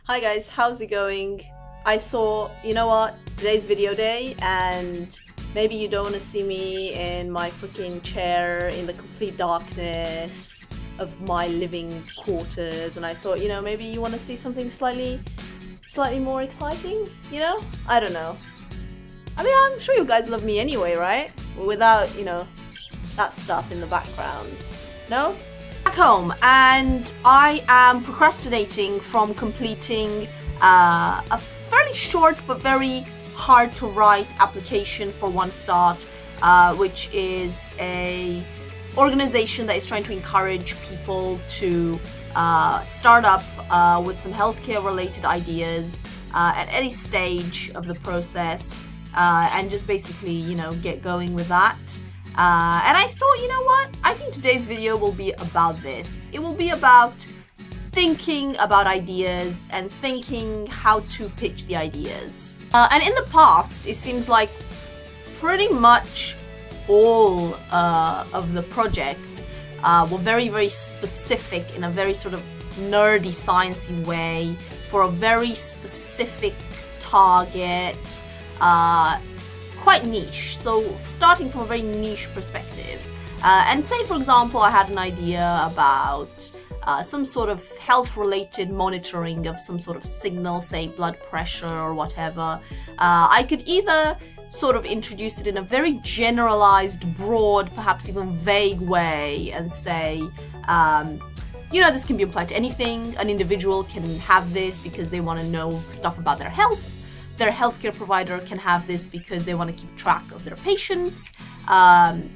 Hi guys, how's it going? I thought, you know what, today's video day and maybe you don't want to see me in my freaking chair in the complete darkness of my living quarters, and I thought, maybe you want to see something slightly more exciting, I don't know. I mean, I'm sure you guys love me anyway, right? Without, that stuff in the background. No? Back home, and I am procrastinating from completing a fairly short but very hard to write application for OneStart, which is a organization that is trying to encourage people to start up with some healthcare related ideas at any stage of the process, and just basically, get going with that. And I thought, you know what? I think today's video will be about this. It will be about thinking about ideas and thinking how to pitch the ideas. And in the past, it seems like pretty much all of the projects were very, very specific in a very sort of nerdy, sciencey way for a very specific target. Quite niche, so starting from a very niche perspective. And say, for example, I had an idea about some sort of health-related monitoring of some sort of signal, say blood pressure or whatever. I could either sort of introduce it in a very generalized, broad, perhaps even vague way and say, this can be applied to anything. An individual can have this because they want to know stuff about their health. Their healthcare provider can have this because they want to keep track of their patients.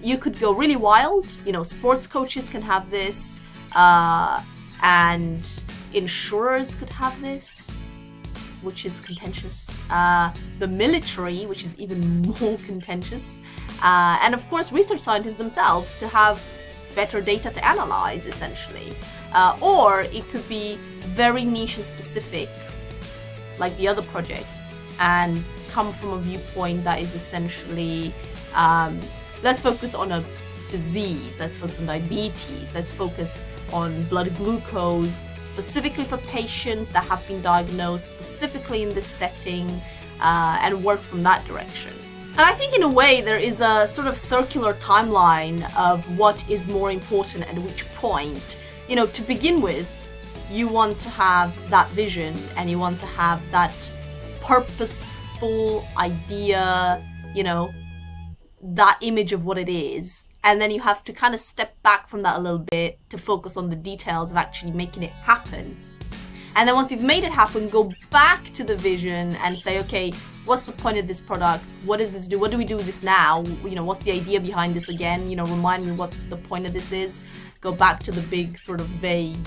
You could go really wild. Sports coaches can have this, and insurers could have this, which is contentious. The military, which is even more contentious, and of course research scientists themselves to have better data to analyze, essentially. Or it could be very niche and specific, like the other projects, and come from a viewpoint that is essentially, let's focus on a disease, let's focus on diabetes, let's focus on blood glucose, specifically for patients that have been diagnosed specifically in this setting, and work from that direction. And I think in a way there is a sort of circular timeline of what is more important at which point. To begin with, you want to have that vision and you want to have that purposeful idea, that image of what it is. And then you have to kind of step back from that a little bit to focus on the details of actually making it happen. And then once you've made it happen, go back to the vision and say, okay, what's the point of this product? What does this do? What do we do with this now? What's the idea behind this again? Remind me what the point of this is. Go back to the big sort of vague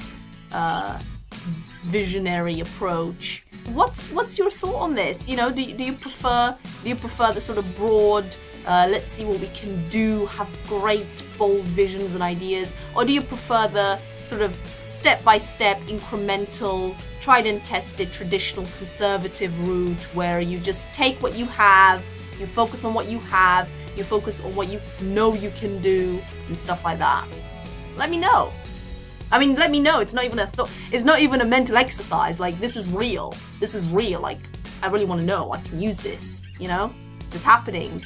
visionary approach. What's your thought on this? Do you prefer the sort of broad, let's see what we can do, have great bold visions and ideas, or do you prefer the sort of step-by-step incremental, tried and tested, traditional conservative route where you just take what you have, you focus on what you have, you focus on what you know you can do and stuff like that? Let me know. Let me know. It's not even a thought. It's not even a mental exercise. Like, this is real. This is real. Like, I really want to know. I can use this. This is happening.